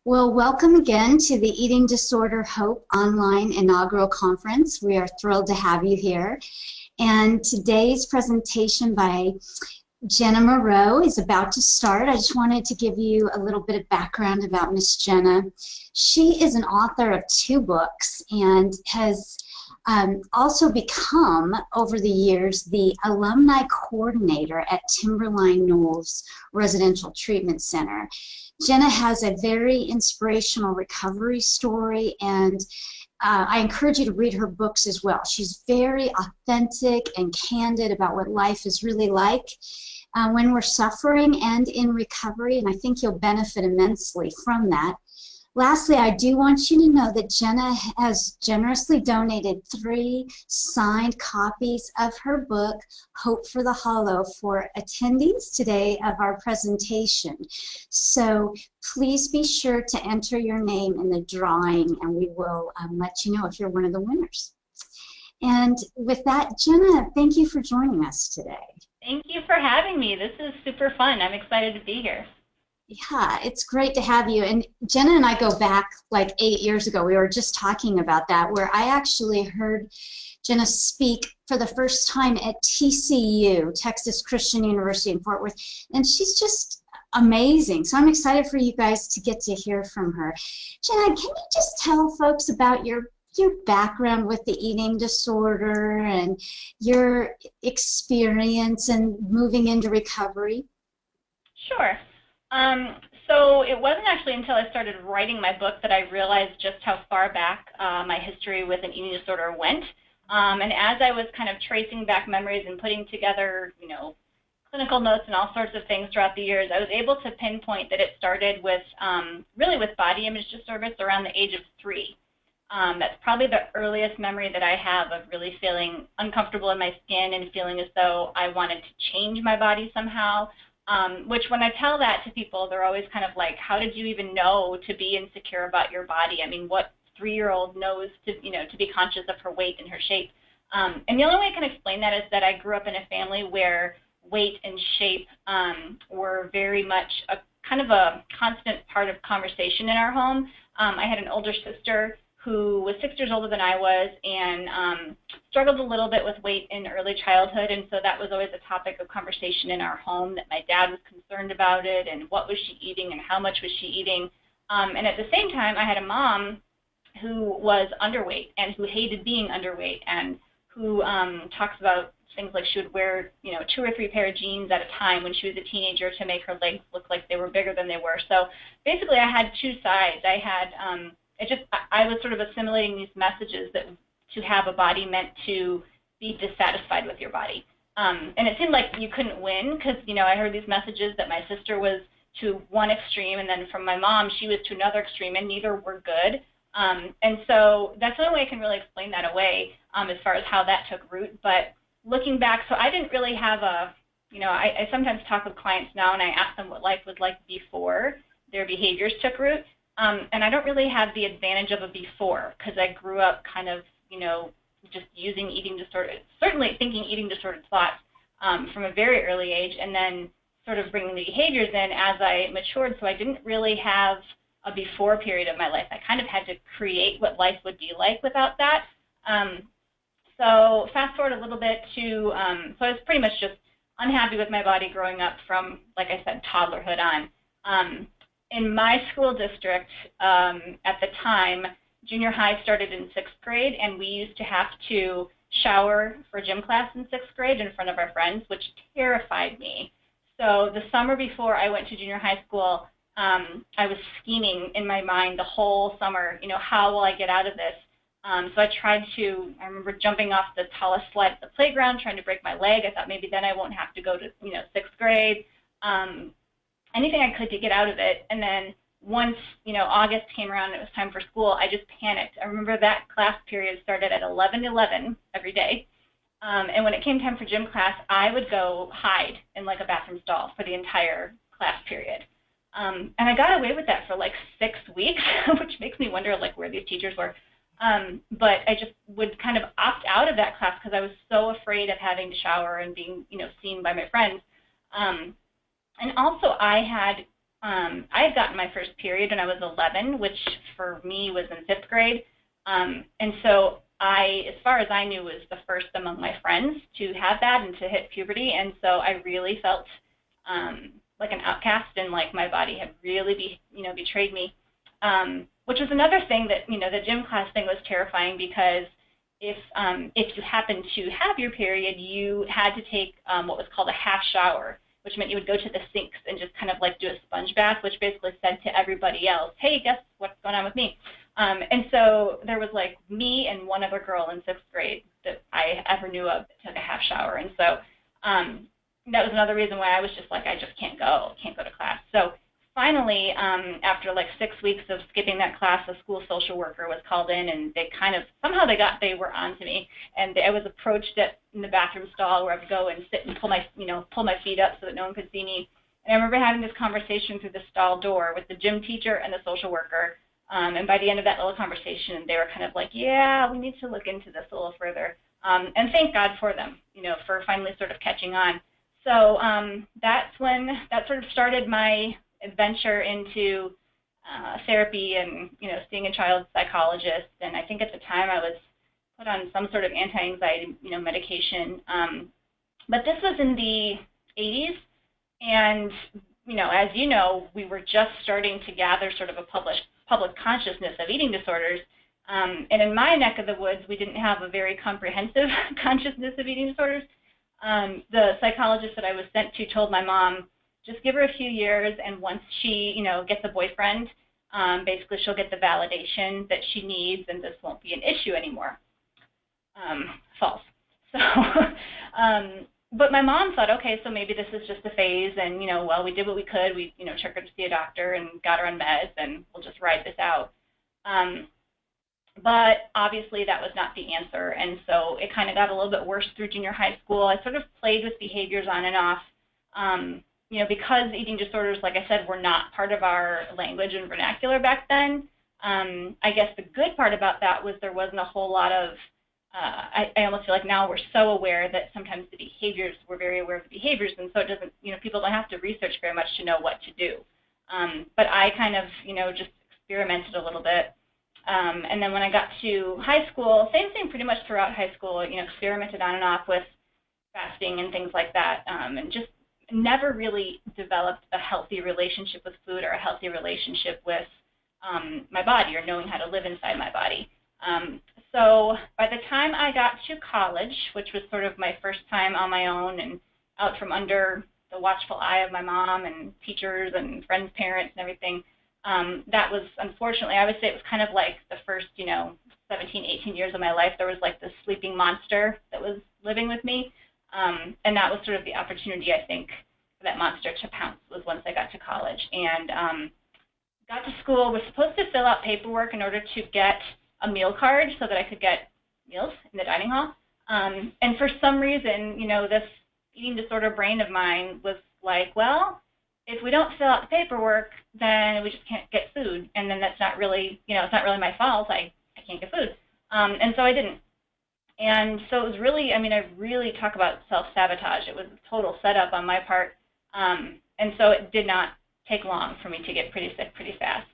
Well, welcome again to the Eating Disorder Hope online inaugural conference. We are thrilled to have you here. And today's presentation by Jena Morrow is about to start. I just wanted to give you a little bit of background about Miss Jena. She is an author of 2 books and has also become, over the years, the alumni coordinator at Timberline Knolls Residential Treatment Center. Jena has a very inspirational recovery story, and I encourage you to read her books as well. She's very authentic and candid about what life is really like when we're suffering and in recovery, and I think you'll benefit immensely from that. Lastly, I do want you to know that Jena has generously donated 3 signed copies of her book, Hope for the Hollow, for attendees today of our presentation. So please be sure to enter your name in the drawing, and we will let you know if you're one of the winners. And with that, Jena, thank you for joining us today. Thank you for having me. This is super fun. I'm excited to be here. Yeah, it's great to have you. And Jena and I go back like 8 years ago. We were just talking about that, where I actually heard Jena speak for the first time at TCU, Texas Christian University in Fort Worth. And she's just amazing. So I'm excited for you guys to get to hear from her. Jena, can you just tell folks about your background with the eating disorder and your experience in moving into recovery? Sure. So it wasn't actually until I started writing my book that I realized just how far back my history with an eating disorder went. And as I was kind of tracing back memories and putting together, clinical notes and all sorts of things throughout the years, I was able to pinpoint that it started with really with body image disturbance around the age of 3. That's probably the earliest memory that I have of really feeling uncomfortable in my skin and feeling as though I wanted to change my body somehow. Which when I tell that to people, they're always kind of like, how did you even know to be insecure about your body? I mean, what 3-year-old knows to be conscious of her weight and her shape? And the only way I can explain that is that I grew up in a family where weight and shape were very much a kind of a constant part of conversation in our home. I had an older sister who was 6 years older than I was and struggled a little bit with weight in early childhood, and so that was always a topic of conversation in our home, that my dad was concerned about it and what was she eating and how much was she eating. And at the same time, I had a mom who was underweight and who hated being underweight and who talks about things like she would wear 2 or 3 pair of jeans at a time when she was a teenager to make her legs look like they were bigger than they were. So basically I had 2 sides. I had I was sort of assimilating these messages that to have a body meant to be dissatisfied with your body. And it seemed like you couldn't win because, I heard these messages that my sister was to one extreme, and then from my mom, she was to another extreme, and neither were good. And so that's the only way I can really explain that away as far as how that took root. But looking back, so I didn't really have I sometimes talk with clients now, and I ask them what life was like before their behaviors took root. And I don't really have the advantage of a before because I grew up kind of, just using eating disorder, certainly thinking eating disordered thoughts from a very early age, and then sort of bringing the behaviors in as I matured. So I didn't really have a before period of my life. I kind of had to create what life would be like without that. So fast forward a little bit to, so I was pretty much just unhappy with my body growing up from, like I said, toddlerhood on. In my school district, at the time, junior high started in 6th grade, and we used to have to shower for gym class in 6th grade in front of our friends, which terrified me. So the summer before I went to junior high school, I was scheming in my mind the whole summer, how will I get out of this? So I remember jumping off the tallest slide at the playground, trying to break my leg. I thought maybe then I won't have to go to, 6th grade. Anything I could to get out of it. And then once, August came around and it was time for school, I just panicked. I remember that class period started at 11:11 every day. And when it came time for gym class, I would go hide in like a bathroom stall for the entire class period. And I got away with that for like 6 weeks, which makes me wonder like where these teachers were. But I just would kind of opt out of that class because I was so afraid of having to shower and being, seen by my friends. And also I had I had gotten my first period when I was 11, which for me was in 5th grade. And so I, as far as I knew, was the first among my friends to have that and to hit puberty. And so I really felt like an outcast, and like my body had really betrayed me. Which was another thing that, the gym class thing was terrifying, because if you happened to have your period, you had to take what was called a half shower, which meant you would go to the sinks and just kind of like do a sponge bath, which basically said to everybody else, hey, guess what's going on with me? And so there was like me and one other girl in 6th grade that I ever knew of that took a half shower. And so that was another reason why I was just like, I just can't go to class. So finally, after like 6 weeks of skipping that class, a school social worker was called in, and they kind of, somehow they were onto me, and I was approached in the bathroom stall where I would go and sit and pull my feet up so that no one could see me. And I remember having this conversation through the stall door with the gym teacher and the social worker. And by the end of that little conversation, they were kind of like, yeah, we need to look into this a little further. And thank God for them, for finally sort of catching on. So that sort of started my adventure into therapy and, seeing a child psychologist. And I think at the time I was put on some sort of anti-anxiety, medication. But this was in the 80s. And, as you know, we were just starting to gather sort of a public consciousness of eating disorders. And in my neck of the woods, we didn't have a very comprehensive consciousness of eating disorders. The psychologist that I was sent to told my mom, just give her a few years, and once she, gets a boyfriend, basically she'll get the validation that she needs, and this won't be an issue anymore. False. So, but my mom thought, okay, so maybe this is just a phase, and, well, we did what we could. We, took her to see a doctor and got her on meds, and we'll just ride this out. But obviously that was not the answer, and so it kind of got a little bit worse through junior high school. I sort of played with behaviors on and off. Because eating disorders, like I said, were not part of our language and vernacular back then. I guess the good part about that was there wasn't a whole lot of, I almost feel like now we're so aware that sometimes the behaviors, we're very aware of the behaviors, and so it doesn't, people don't have to research very much to know what to do. But I kind of, just experimented a little bit. And then when I got to high school, same thing pretty much throughout high school, experimented on and off with fasting and things like that, and just never really developed a healthy relationship with food or a healthy relationship with my body, or knowing how to live inside my body. So by the time I got to college, which was sort of my first time on my own and out from under the watchful eye of my mom and teachers and friends' parents and everything, that was, unfortunately, I would say it was kind of like the first, 17, 18 years of my life. There was like this sleeping monster that was living with me. And that was sort of the opportunity, I think, for that monster to pounce, was once I got to college. And got to school, was supposed to fill out paperwork in order to get a meal card so that I could get meals in the dining hall. And for some reason, this eating disorder brain of mine was like, well, if we don't fill out the paperwork, then we just can't get food. And then that's not really, it's not really my fault. I can't get food. And so I didn't. And so it was really, I really talk about self-sabotage. It was a total setup on my part. And so it did not take long for me to get pretty sick pretty fast.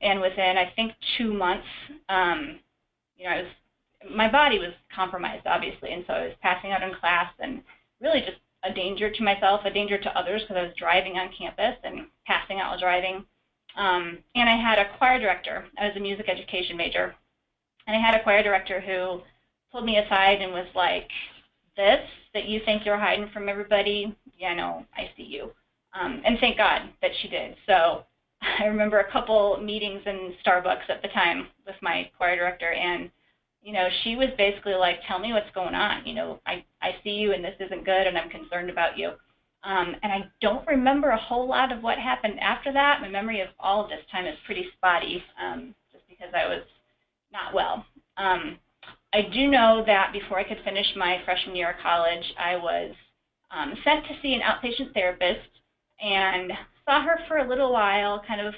And within, I think, 2 months, my body was compromised, obviously, and so I was passing out in class and really just a danger to myself, a danger to others, because I was driving on campus and passing out while driving. And I had a choir director. I was a music education major. And I had a choir director who pulled me aside and was like, this that you think you're hiding from everybody, yeah, no, I see you. And thank God that she did. So I remember a couple meetings in Starbucks at the time with my choir director, and she was basically like, tell me what's going on. I see you, and this isn't good, and I'm concerned about you. And I don't remember a whole lot of what happened after that. My memory of all of this time is pretty spotty, just because I was not well. I do know that before I could finish my freshman year of college, I was sent to see an outpatient therapist, and saw her for a little while, kind of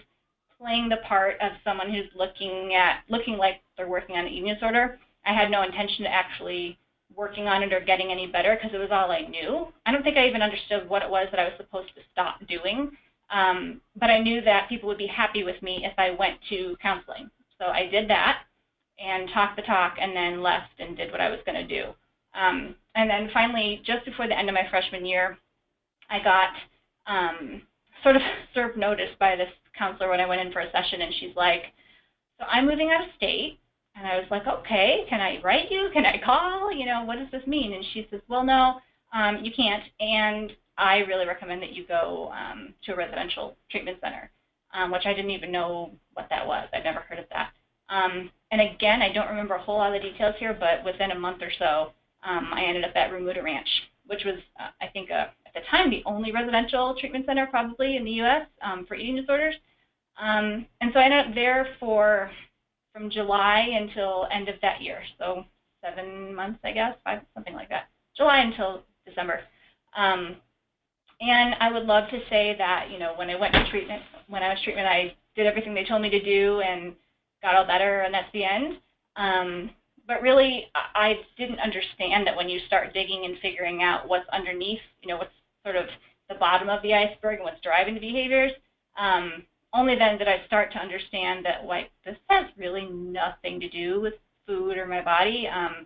playing the part of someone who's looking like they're working on an eating disorder. I had no intention of actually working on it or getting any better, because it was all I knew. I don't think I even understood what it was that I was supposed to stop doing. But I knew that people would be happy with me if I went to counseling. So I did that and talked the talk and then left and did what I was going to do. And then finally, just before the end of my freshman year, I got sort of served notice by this counselor when I went in for a session, and she's like, so I'm moving out of state. And I was like, okay, can I write you? Can I call? You know, what does this mean? And she says, well, no, you can't. And I really recommend that you go to a residential treatment center, which I didn't even know what that was. I'd never heard of that. And again, I don't remember a whole lot of the details here, but within a month or so, I ended up at Remuda Ranch, which was, I think, at the time, the only residential treatment center probably in the U.S. For eating disorders. And so I ended up there from July until end of that year, so 7 months, I guess, 5, something like that, July until December. And I would love to say that, you know, when I went to treatment, I did everything they told me to do and got all better, and that's the end. But really, I didn't understand that when you start digging and figuring out what's underneath, you know, what's sort of the bottom of the iceberg and what's driving the behaviors, only then did I start to understand that, like, this has really nothing to do with food or my body, and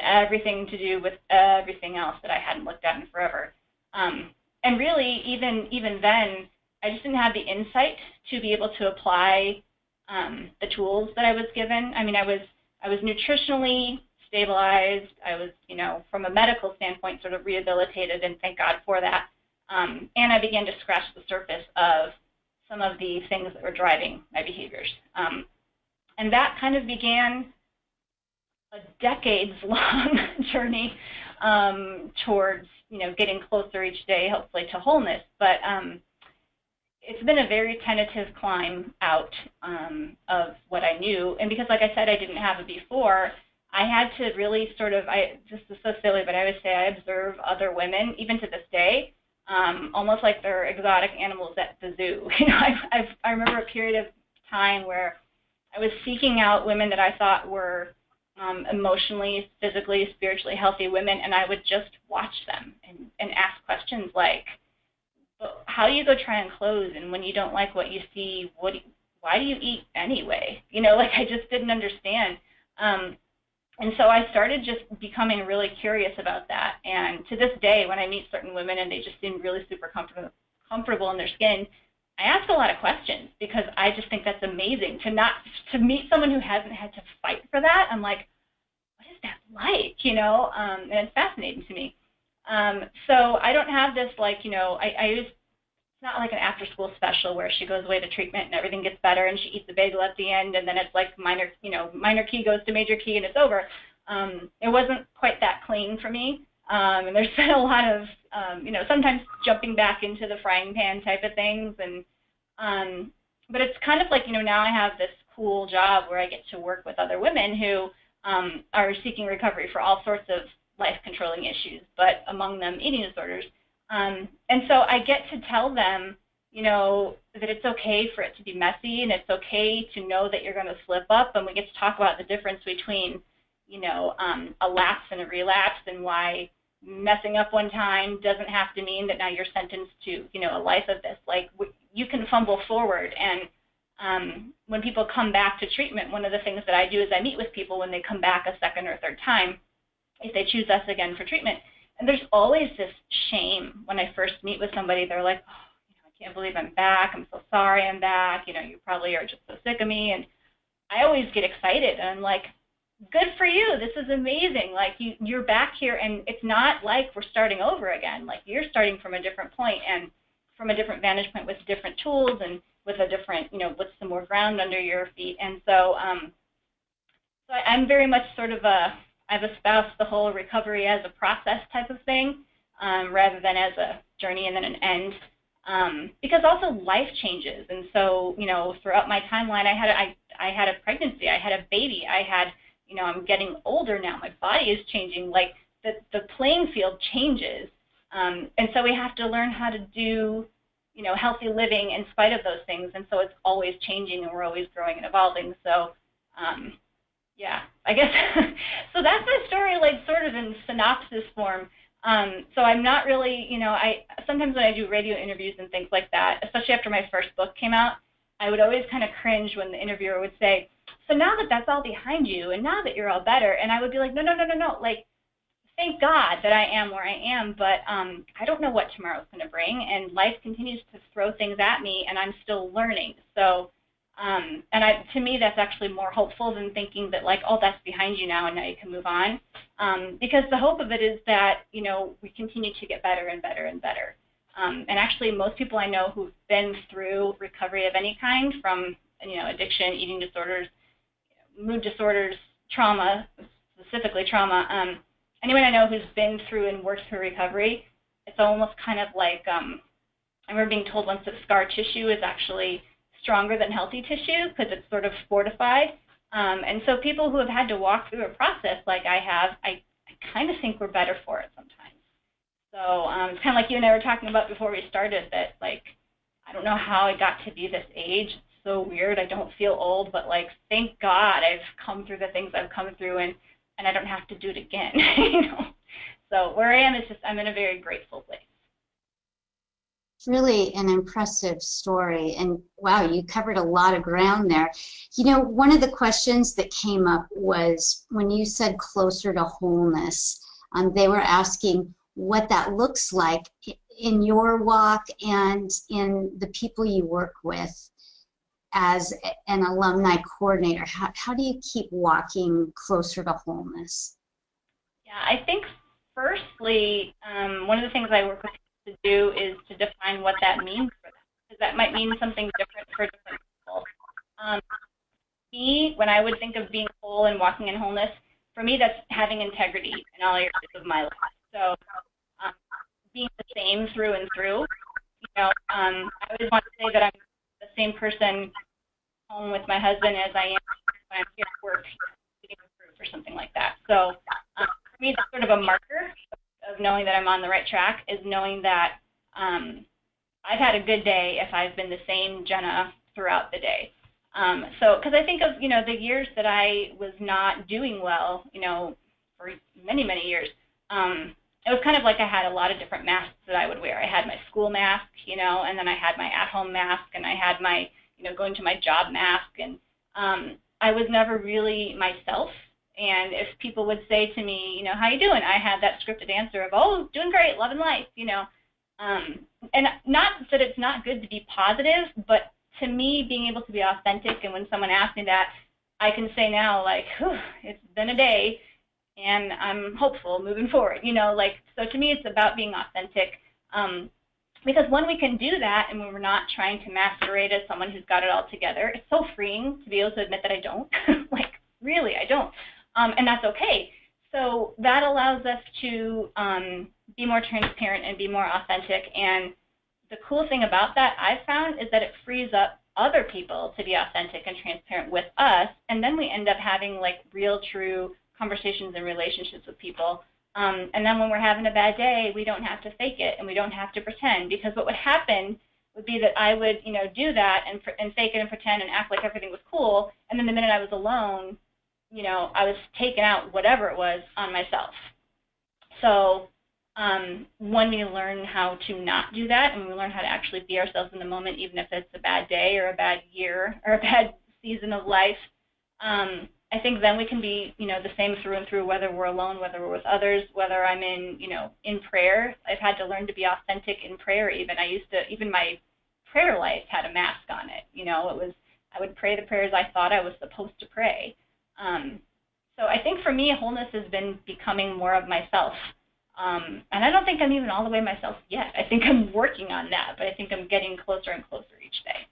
everything to do with everything else that I hadn't looked at in forever. And really, even then, I just didn't have the insight to be able to apply the tools that I was given. I mean, I was nutritionally stabilized. I was, you know, from a medical standpoint, sort of rehabilitated, and thank God for that. And I began to scratch the surface of some of the things that were driving my behaviors. And that kind of began a decades-long journey towards, you know, getting closer each day, hopefully, to wholeness. But it's been a very tentative climb out of what I knew. And because, like I said, I didn't have it before, I had to really sort of, this is so silly, but I would say I observe other women, even to this day, almost like they're exotic animals at the zoo. You know, I remember a period of time where I was seeking out women that I thought were emotionally, physically, spiritually healthy women, and I would just watch them and ask questions like, well, how do you go try on clothes, and when you don't like what you see, why do you eat anyway? You know, like, I just didn't understand. And so I started just becoming really curious about that. And to this day, when I meet certain women and they just seem really super comfortable in their skin, I ask a lot of questions because I just think that's amazing to meet someone who hasn't had to fight for that. I'm like, what is that like? You know, and it's fascinating to me. So I don't have this, like, you know, it's not like an after-school special where she goes away to treatment and everything gets better and she eats a bagel at the end and then it's like minor key goes to major key and it's over. It wasn't quite that clean for me. And there's been a lot of, you know, sometimes jumping back into the frying pan type of things. And but it's kind of like, you know, now I have this cool job where I get to work with other women who are seeking recovery for all sorts of life-controlling issues, but among them eating disorders. And so I get to tell them, you know, that it's okay for it to be messy and it's okay to know that you're going to slip up. And we get to talk about the difference between, you know, a lapse and a relapse, and why messing up one time doesn't have to mean that now you're sentenced to, you know, a life of this. Like, you can fumble forward. And when people come back to treatment, one of the things that I do is I meet with people when they come back a second or third time, if they choose us again for treatment. And there's always this shame when I first meet with somebody. They're like, oh, you know, I can't believe I'm back. I'm so sorry I'm back. You know, you probably are just so sick of me. And I always get excited. And I'm like, good for you. This is amazing. Like, you're back here, and it's not like we're starting over again. Like, you're starting from a different point and from a different vantage point with different tools and with a different, you know, with some more ground under your feet. And so, so I'm very much sort of I've espoused the whole recovery as a process type of thing, rather than as a journey and then an end, because also life changes. And so, you know, throughout my timeline, I had a pregnancy, I had a baby, I had, you know, I'm getting older now, my body is changing, like the playing field changes. And so we have to learn how to do, you know, healthy living in spite of those things. And so it's always changing, and we're always growing and evolving. So, yeah, I guess, so that's my story, like, sort of in synopsis form. So I'm not really, I sometimes when I do radio interviews and things like that, especially after my first book came out, I would always kind of cringe when the interviewer would say, so now that that's all behind you and now that you're all better, and I would be like, no, no, no, no, no, like, thank God that I am where I am, but I don't know what tomorrow's going to bring, and life continues to throw things at me, and I'm still learning. So, to me, that's actually more hopeful than thinking that, like, oh, that's behind you now, and now you can move on. Because the hope of it is that, we continue to get better and better and better. And actually, most people I know who've been through recovery of any kind, from, addiction, eating disorders, mood disorders, trauma, specifically trauma, anyone I know who's been through and worked through recovery, it's almost kind of like, I remember being told once that scar tissue is actually stronger than healthy tissue because it's sort of fortified. And so people who have had to walk through a process like I have, I kind of think we're better for it sometimes. So it's kind of like you and I were talking about before we started that, like, I don't know how I got to be this age. It's so weird. I don't feel old, but, like, thank God I've come through the things I've come through, and I don't have to do it again, So where I am is just I'm in a very grateful place. It's really an impressive story, and wow, you covered a lot of ground there. One of the questions that came up was when you said closer to wholeness. They were asking what that looks like in your walk and in the people you work with as an alumni coordinator. How do you keep walking closer to wholeness? Yeah, I think firstly, one of the things I work with to do is to define what that means for them, because that might mean something different for different people. Me, when I would think of being whole and walking in wholeness, for me that's having integrity in all areas of my life. So being the same through and through. I always want to say that I'm the same person home with my husband as I am when I'm here at work getting proof or something like that. So for me, that's sort of a marker of knowing that I'm on the right track, is knowing that I've had a good day if I've been the same Jena throughout the day. So because I think of, the years that I was not doing well, for many, many years, it was kind of like I had a lot of different masks that I would wear. I had my school mask, and then I had my at-home mask, and I had my, going to my job mask, and I was never really myself. And if people would say to me, how you doing? I had that scripted answer of, oh, doing great, loving life, and not that it's not good to be positive, but to me, being able to be authentic, and when someone asks me that, I can say now, like, whew, it's been a day, and I'm hopeful moving forward, so to me, it's about being authentic, because when we can do that, and when we're not trying to masquerade as someone who's got it all together, it's so freeing to be able to admit that I don't, like, really, I don't. And that's okay. So that allows us to be more transparent and be more authentic. And the cool thing about that, I've found, is that it frees up other people to be authentic and transparent with us. And then we end up having, like, real, true conversations and relationships with people. And then when we're having a bad day, we don't have to fake it and we don't have to pretend. Because what would happen would be that I would, do that and fake it and pretend and act like everything was cool. And then the minute I was alone, I was taking out whatever it was on myself. So when we learn how to not do that, and we learn how to actually be ourselves in the moment, even if it's a bad day or a bad year or a bad season of life, I think then we can be, the same through and through, whether we're alone, whether we're with others, whether I'm in, in prayer. I've had to learn to be authentic in prayer even. Even my prayer life had a mask on it. I would pray the prayers I thought I was supposed to pray. So I think for me, wholeness has been becoming more of myself. And I don't think I'm even all the way myself yet. I think I'm working on that, but I think I'm getting closer and closer each day.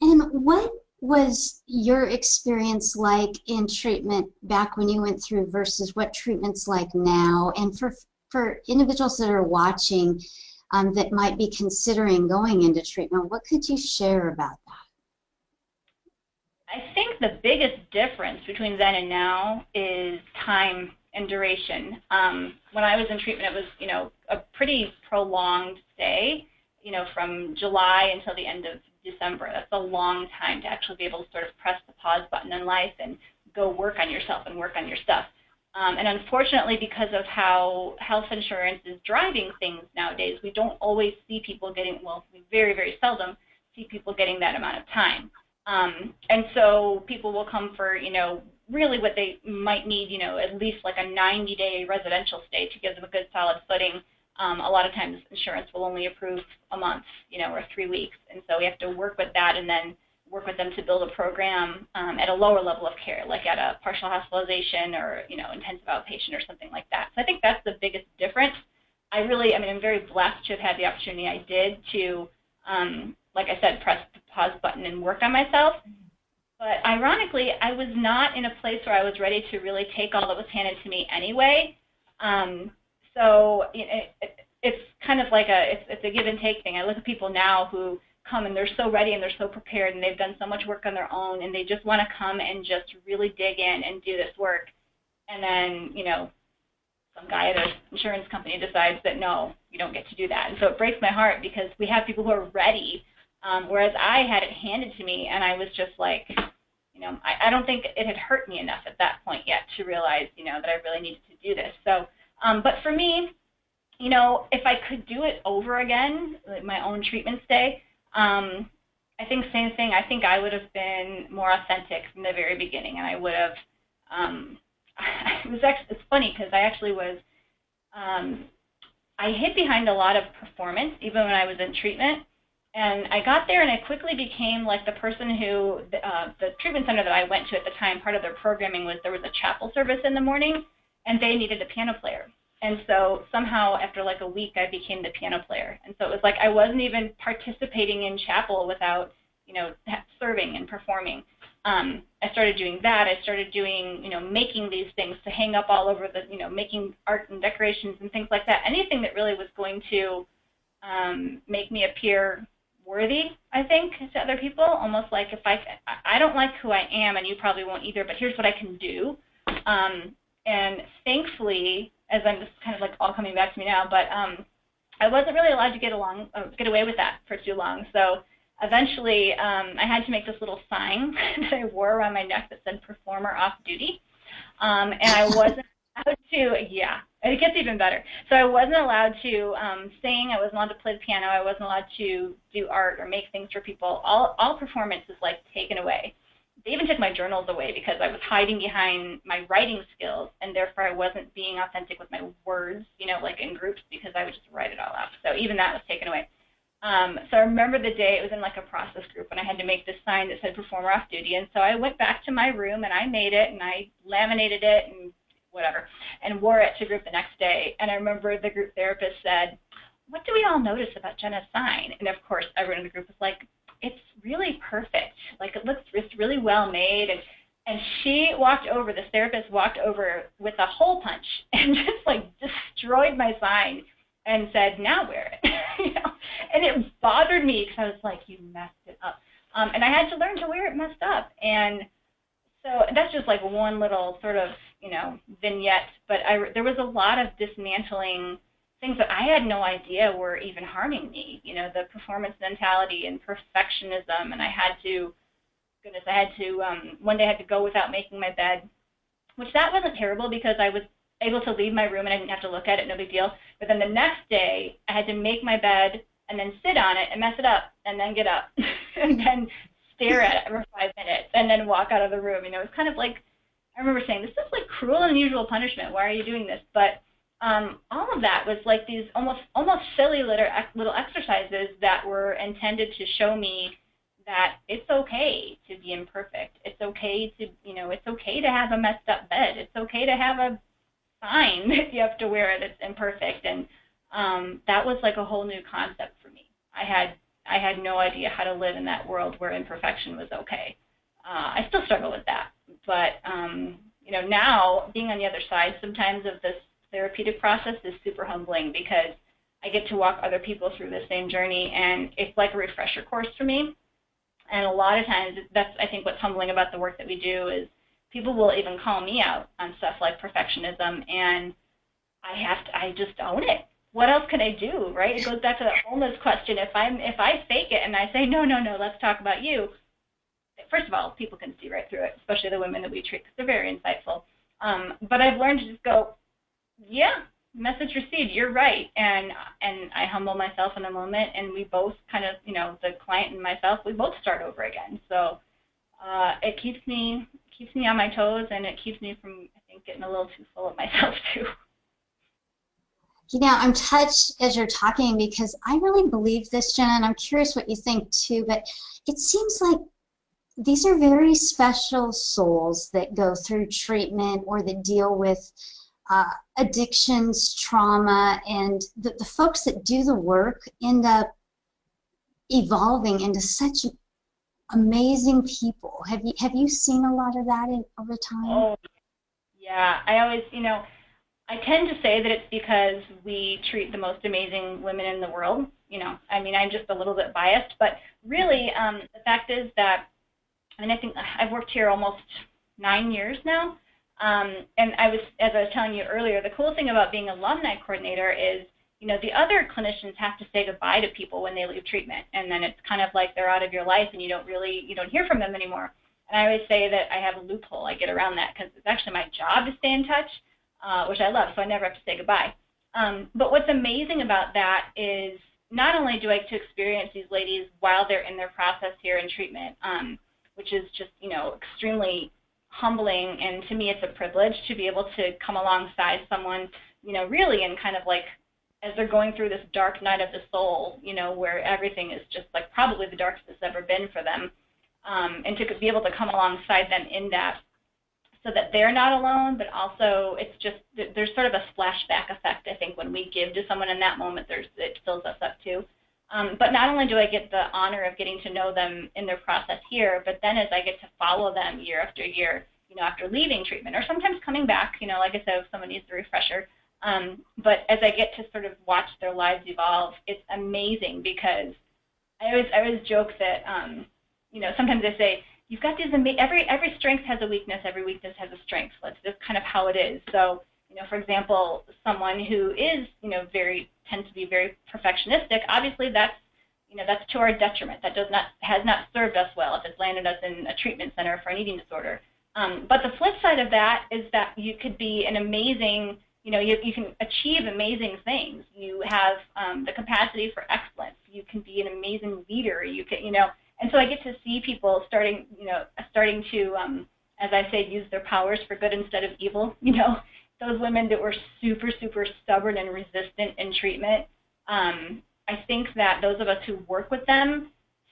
And what was your experience like in treatment back when you went through versus what treatment's like now? And for individuals that are watching that might be considering going into treatment, what could you share about that? I think the biggest difference between then and now is time and duration. When I was in treatment, it was, a pretty prolonged stay, from July until the end of December. That's a long time to actually be able to sort of press the pause button in life and go work on yourself and work on your stuff. And unfortunately, because of how health insurance is driving things nowadays, we don't always see people getting, well, we very, very seldom see people getting that amount of time. And so people will come for, really what they might need, at least like a 90-day residential stay to give them a good solid footing. A lot of times insurance will only approve a month, or 3 weeks. And so we have to work with that and then work with them to build a program at a lower level of care, like at a partial hospitalization or, intensive outpatient or something like that. So I think that's the biggest difference. I'm very blessed to have had the opportunity I did to, like I said, press the pause button and work on myself. But ironically, I was not in a place where I was ready to really take all that was handed to me anyway. So it's kind of like it's a give and take thing. I look at people now who come and they're so ready and they're so prepared and they've done so much work on their own and they just want to come and just really dig in and do this work. And then, some guy at an insurance company decides that, no, you don't get to do that. And so it breaks my heart because we have people who are ready, whereas I had it handed to me and I was just like, I don't think it had hurt me enough at that point yet to realize, that I really needed to do this. So, but for me, if I could do it over again, like my own treatment stay, I think same thing. I think I would have been more authentic from the very beginning, and I would have. It's funny because I actually was. I hid behind a lot of performance even when I was in treatment, and I got there and I quickly became like the person who the treatment center that I went to at the time. Part of their programming was there was a chapel service in the morning, and they needed a piano player. And so somehow after like a week, I became the piano player. And so it was like I wasn't even participating in chapel without, serving and performing. I started doing that. I started doing, making these things to hang up all over the, making art and decorations and things like that. Anything that really was going to make me appear worthy, I think, to other people. Almost like if I don't like who I am, and you probably won't either, but here's what I can do. And thankfully, as I'm just kind of like all coming back to me now, but I wasn't really allowed to get away with that for too long. So eventually, I had to make this little sign that I wore around my neck that said "Performer Off Duty," and I wasn't allowed to. Yeah, it gets even better. So I wasn't allowed to sing. I wasn't allowed to play the piano. I wasn't allowed to do art or make things for people. All performance is like taken away. They even took my journals away because I was hiding behind my writing skills, and therefore I wasn't being authentic with my words, like in groups, because I would just write it all out. So even that was taken away. So I remember the day, it was in like a process group, and I had to make this sign that said "Performer Off Duty." And so I went back to my room, and I made it, and I laminated it, and whatever, and wore it to group the next day. And I remember the group therapist said, "What do we all notice about Jena's sign?" And of course, everyone in the group was like, "It's really perfect. Like it's really well made." And she this therapist walked over with a hole punch and just like destroyed my sign and said, "Now wear it." And it bothered me because I was like, "You messed it up." And I had to learn to wear it messed up. And so that's just like one little sort of, vignette. But there was a lot of dismantling things that I had no idea were even harming me, the performance mentality and perfectionism. And I had to one day I had to go without making my bed, which that wasn't terrible because I was able to leave my room and I didn't have to look at it, no big deal. But then the next day I had to make my bed and then sit on it and mess it up and then get up and then stare at it for 5 minutes and then walk out of the room. It was kind of like, I remember saying, this is like cruel and unusual punishment. Why are you doing this? But all of that was like these almost silly little exercises that were intended to show me that it's okay to be imperfect. It's okay to, it's okay to have a messed up bed. It's okay to have a sign that you have to wear that's imperfect. And that was like a whole new concept for me. I had no idea how to live in that world where imperfection was okay. I still struggle with that, but now being on the other side sometimes of this therapeutic process is super humbling because I get to walk other people through the same journey, and it's like a refresher course for me. And a lot of times, that's I think what's humbling about the work that we do is people will even call me out on stuff like perfectionism, and I just own it. What else can I do, right? It goes back to that wholeness question. If I fake it and I say no, let's talk about you. First of all, people can see right through it, especially the women that we treat because they're very insightful. But I've learned to just go, yeah, message received, you're right. And I humble myself in a moment, and we both kind of, the client and myself, we both start over again. So it keeps me on my toes, and it keeps me from, I think, getting a little too full of myself too. I'm touched as you're talking because I really believe this, Jenna, and I'm curious what you think too, but it seems like these are very special souls that go through treatment or that deal with addictions, trauma, and the folks that do the work end up evolving into such amazing people. Have you seen a lot of that over time? Oh, yeah. I always, I tend to say that it's because we treat the most amazing women in the world. I mean, I'm just a little bit biased, but really, the fact is that, I think I've worked here almost 9 years now, and as I was telling you earlier, the cool thing about being alumni coordinator is, the other clinicians have to say goodbye to people when they leave treatment, and then it's kind of like they're out of your life, and you don't hear from them anymore. And I always say that I have a loophole. I get around that because it's actually my job to stay in touch, which I love, so I never have to say goodbye. But what's amazing about that is not only do I get to experience these ladies while they're in their process here in treatment, which is just, extremely humbling, and to me it's a privilege to be able to come alongside someone, really in kind of like as they're going through this dark night of the soul, where everything is just like probably the darkest it's ever been for them, and to be able to come alongside them in that so that they're not alone, but also it's just, there's sort of a flashback effect, I think, when we give to someone in that moment, it fills us up too. But not only do I get the honor of getting to know them in their process here, but then as I get to follow them year after year, after leaving treatment, or sometimes coming back, like I said, if someone needs a refresher. But as I get to sort of watch their lives evolve, it's amazing because I always joke that, sometimes I say, you've got these every strength has a weakness, every weakness has a strength. That's just kind of how it is. So, for example, someone who is, tends to be very perfectionistic, obviously that's to our detriment. That has not served us well if it's landed us in a treatment center for an eating disorder. But the flip side of that is that you could be an amazing, you can achieve amazing things. You have the capacity for excellence. You can be an amazing leader. You can, and so I get to see people starting to, as I say, use their powers for good instead of evil. Those women that were super, super stubborn and resistant in treatment. I think that those of us who work with them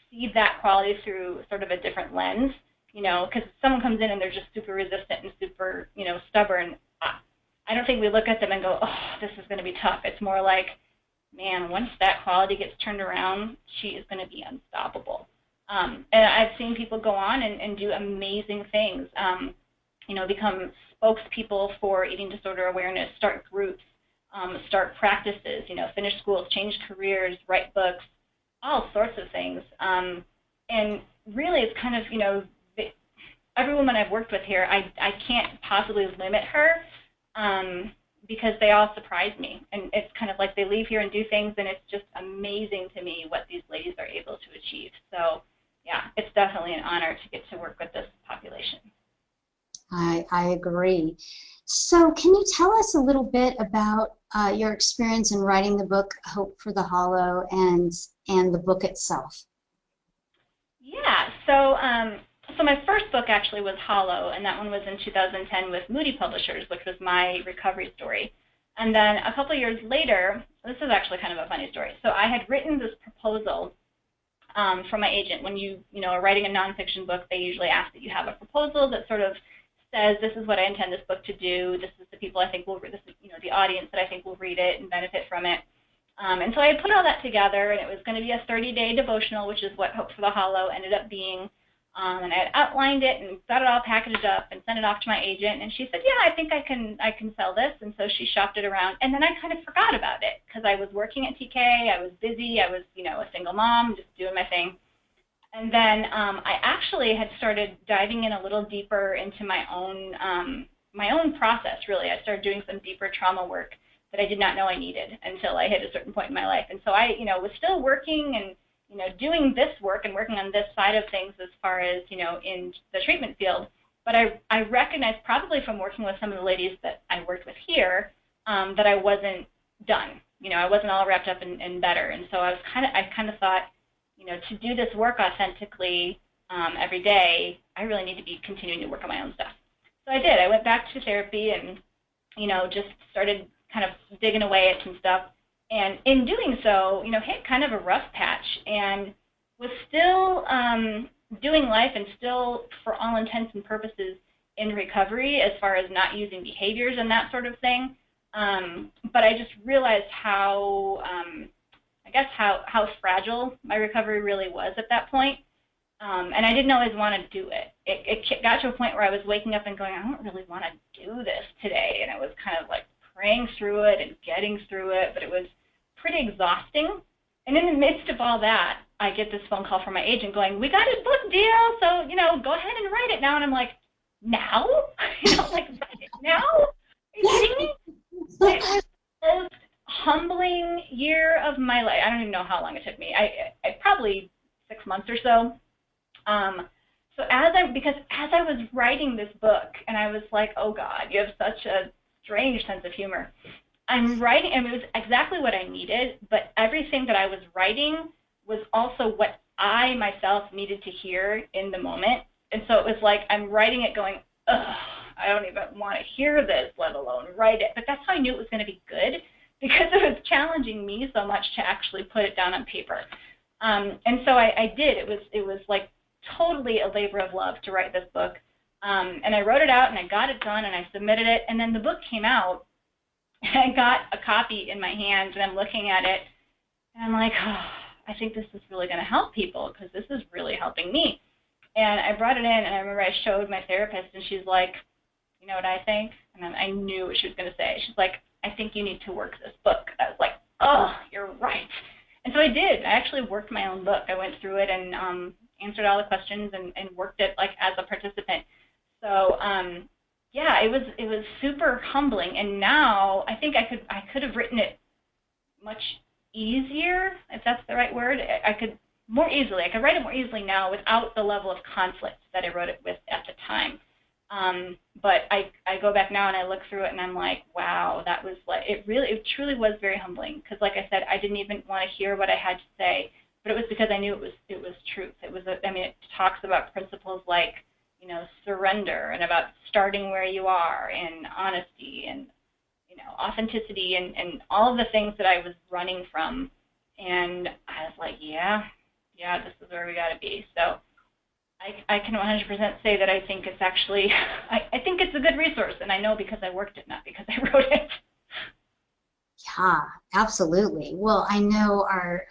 see that quality through sort of a different lens. Because someone comes in and they're just super resistant and super, stubborn. I don't think we look at them and go, oh, this is going to be tough. It's more like, man, once that quality gets turned around, she is going to be unstoppable. And I've seen people go on and do amazing things, become spokespeople for eating disorder awareness, start groups, start practices, finish schools, change careers, write books, all sorts of things. And really it's kind of, every woman I've worked with here, I can't possibly limit her because they all surprise me. And it's kind of like they leave here and do things, and it's just amazing to me what these ladies are able to achieve. So, yeah, it's definitely an honor to get to work with this population. I agree. So can you tell us a little bit about your experience in writing the book Hope for the Hollow and the book itself? Yeah, so my first book actually was Hollow, and that one was in 2010 with Moody Publishers, which was my recovery story. And then a couple years later, this is actually kind of a funny story. So I had written this proposal from my agent. When you are writing a nonfiction book, they usually ask that you have a proposal that sort of says, this is what I intend this book to do. This is the people I think will read this, the audience that I think will read it and benefit from it. And so I put all that together, and it was going to be a 30-day devotional, which is what Hope for the Hollow ended up being. And I had outlined it and got it all packaged up and sent it off to my agent, and she said, yeah, I think I can sell this. And so she shopped it around, and then I kind of forgot about it because I was working at TK, I was busy, I was a single mom, just doing my thing. And then I actually had started diving in a little deeper into my own process, really. I started doing some deeper trauma work that I did not know I needed until I hit a certain point in my life. And so I was still working and doing this work and working on this side of things as far as, in the treatment field. But I recognized, probably from working with some of the ladies that I worked with here, that I wasn't done. You know, I wasn't all wrapped up in better. And so I kind of thought, you know, to do this work authentically every day, I really need to be continuing to work on my own stuff. So I did. I went back to therapy and, you know, just started kind of digging away at some stuff. And in doing so, you know, hit kind of a rough patch and was still doing life and still, for all intents and purposes, in recovery as far as not using behaviors and that sort of thing. But I just realized how, I guess, how fragile my recovery really was at that point. And I didn't always want to do it. It got to a point where I was waking up and going, I don't really want to do this today. And I was kind of like praying through it and getting through it, but it was pretty exhausting. And in the midst of all that, I get this phone call from my agent going, we got a book deal, so, you know, go ahead and write it now. And I'm like, now? You know, like, write it now? Are you kidding me? It was the most humbling year of my life. I don't even know how long it took me. I probably 6 months or so. Because as I was writing this book, and I was like, oh God, you have such a strange sense of humor. I'm writing, and it was exactly what I needed, but everything that I was writing was also what I myself needed to hear in the moment. And so it was like I'm writing it going, ugh, I don't even want to hear this, let alone write it. But that's how I knew it was going to be good, because it was challenging me so much to actually put it down on paper. And so I did. It was like totally a labor of love to write this book. And I wrote it out, and I got it done, and I submitted it. And then the book came out, and I got a copy in my hand, and I'm looking at it, and I'm like, oh, I think this is really going to help people, because this is really helping me. And I brought it in, and I remember I showed my therapist, and she's like, you know what I think? And then I knew what she was going to say. She's like, I think you need to work this book. I was like, oh, you're right. And so I did. I actually worked my own book. I went through it and answered all the questions and worked it like as a participant. So yeah, it was super humbling. And now I think I could have written it much easier, if that's the right word. I could write it more easily now without the level of conflict that I wrote it with at the time. But I go back now and I look through it and I'm like, wow, that was like, it truly was very humbling, because like I said, I didn't even want to hear what I had to say, but it was because I knew it was truth. It talks about principles like, you know, surrender, and about starting where you are, and honesty, and, you know, authenticity, and all of the things that I was running from. And I was like, yeah, this is where we got to be. So I can 100% say that I think it's actually, I think it's a good resource, and I know because I worked it, not because I wrote it. Yeah, absolutely. Well, I know our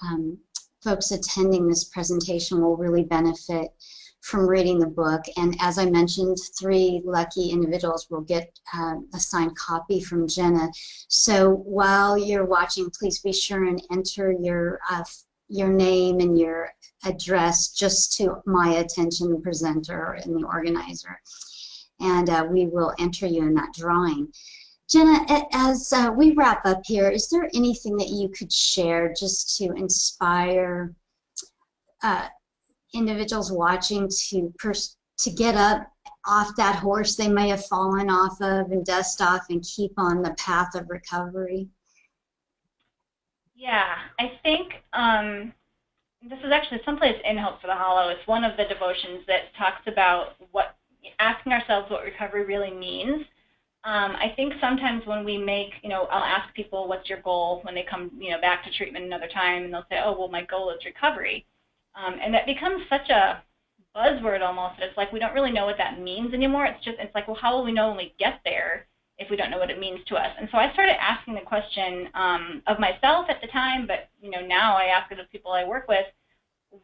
folks attending this presentation will really benefit from reading the book, and as I mentioned, 3 lucky individuals will get a signed copy from Jena. So while you're watching, please be sure and enter your name and your address just to my attention, the presenter and the organizer, and we will enter you in that drawing. Jena, as we wrap up here, is there anything that you could share just to inspire individuals watching to get up off that horse they may have fallen off of and dust off and keep on the path of recovery? Yeah, I think this is actually someplace in Hope for the Hollow. It's one of the devotions that talks about asking ourselves what recovery really means. I think sometimes when we make, you know, I'll ask people, what's your goal, when they come, you know, back to treatment another time, and they'll say, oh, well, my goal is recovery. And that becomes such a buzzword almost. It's like we don't really know what that means anymore. It's like, well, how will we know when we get there if we don't know what it means to us? And so I started asking the question of myself at the time, but, you know, now I ask it of people I work with,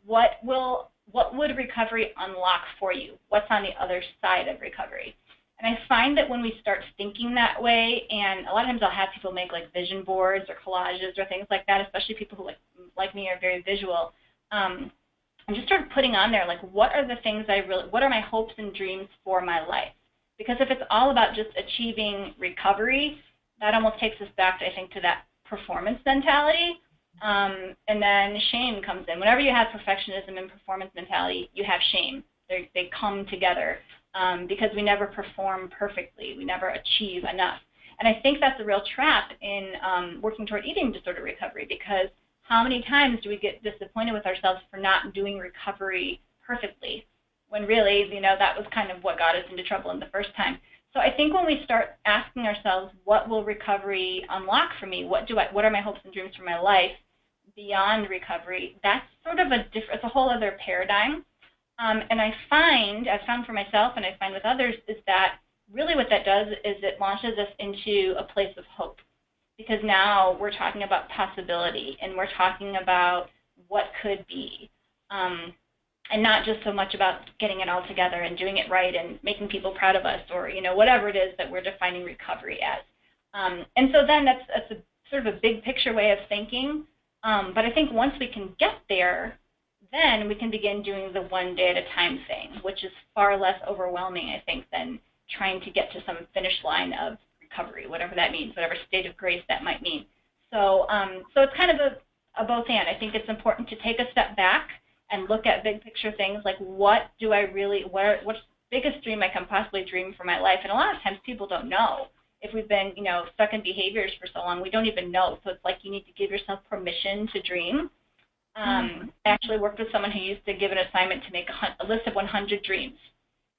what would recovery unlock for you? What's on the other side of recovery? And I find that when we start thinking that way, and a lot of times I'll have people make like vision boards or collages or things like that, especially people who like me are very visual, and just start putting on there, like, what are the things what are my hopes and dreams for my life? Because if it's all about just achieving recovery, that almost takes us back, I think, to that performance mentality. And then shame comes in. Whenever you have perfectionism and performance mentality, you have shame. They come together. because we never perform perfectly. We never achieve enough. And I think that's a real trap in working toward eating disorder recovery, because how many times do we get disappointed with ourselves for not doing recovery perfectly, when really, that was kind of what got us into trouble in the first time. So I think when we start asking ourselves, what will recovery unlock for me? What are my hopes and dreams for my life beyond recovery? That's sort of it's a whole other paradigm. And I've found for myself, and I find with others, is that really what that does is it launches us into a place of hope. Because now we're talking about possibility, and we're talking about what could be. And not just so much about getting it all together and doing it right and making people proud of us, or whatever it is that we're defining recovery as. And so then that's a sort of a big picture way of thinking. But I think once we can get there, then we can begin doing the one day at a time thing, which is far less overwhelming, I think, than trying to get to some finish line of recovery, whatever that means, whatever state of grace that might mean. So it's kind of a both and. I think it's important to take a step back and look at big picture things like, what's the biggest dream I can possibly dream for my life? And a lot of times people don't know. If we've been, stuck in behaviors for so long, we don't even know. So it's like you need to give yourself permission to dream. I actually worked with someone who used to give an assignment to make a list of 100 dreams.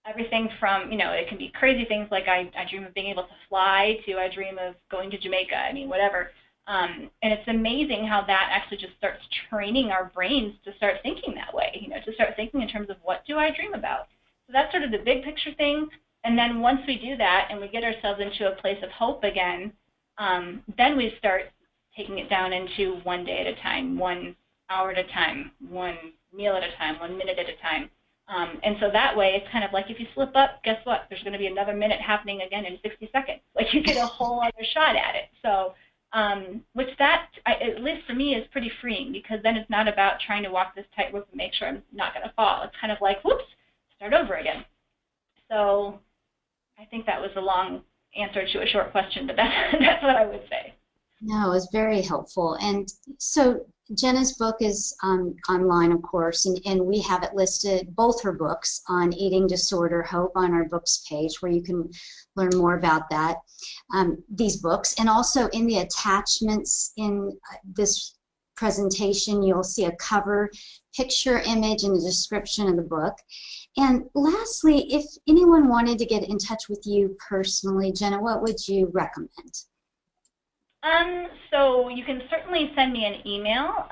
Everything from, it can be crazy things like I dream of being able to fly, to I dream of going to Jamaica, whatever. And it's amazing how that actually just starts training our brains to start thinking that way, to start thinking in terms of, what do I dream about? So that's sort of the big picture thing. And then once we do that and we get ourselves into a place of hope again, then we start taking it down into one day at a time, 1 hour at a time, one meal at a time, 1 minute at a time. And so that way, it's kind of like if you slip up, guess what? There's going to be another minute happening again in 60 seconds. Like you get a whole other shot at it. So, which at least for me, is pretty freeing, because then it's not about trying to walk this tightrope and make sure I'm not going to fall. It's kind of like, whoops, start over again. So I think that was a long answer to a short question, but that's what I would say. No, it was very helpful. And so Jena's book is online, of course, and we have it listed, both her books, on Eating Disorder Hope on our books page, where you can learn more about that, these books. And also in the attachments in this presentation, you'll see a cover picture, image, and a description of the book. And lastly, if anyone wanted to get in touch with you personally, Jena, what would you recommend? So you can certainly send me an email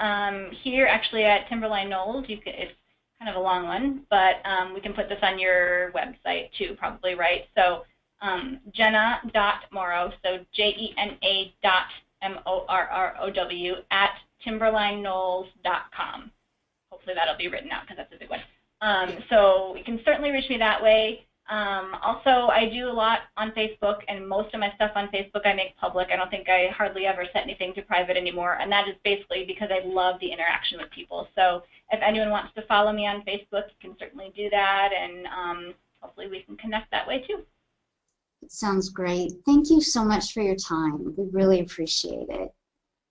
here, actually, at Timberline Knolls. It's kind of a long one, but we can put this on your website too, probably, right? So Jena.Morrow, so Jena.Morrow at timberlineknolls.com. Hopefully that'll be written out, because that's a big one. So you can certainly reach me that way. Also, I do a lot on Facebook, and most of my stuff on Facebook I make public. I don't think I hardly ever set anything to private anymore, and that is basically because I love the interaction with people. So if anyone wants to follow me on Facebook, you can certainly do that, and hopefully we can connect that way too. It sounds great. Thank you so much for your time. We really appreciate it.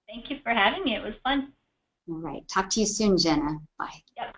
Thank you for having me. It was fun. All right. Talk to you soon, Jena. Bye. Yep.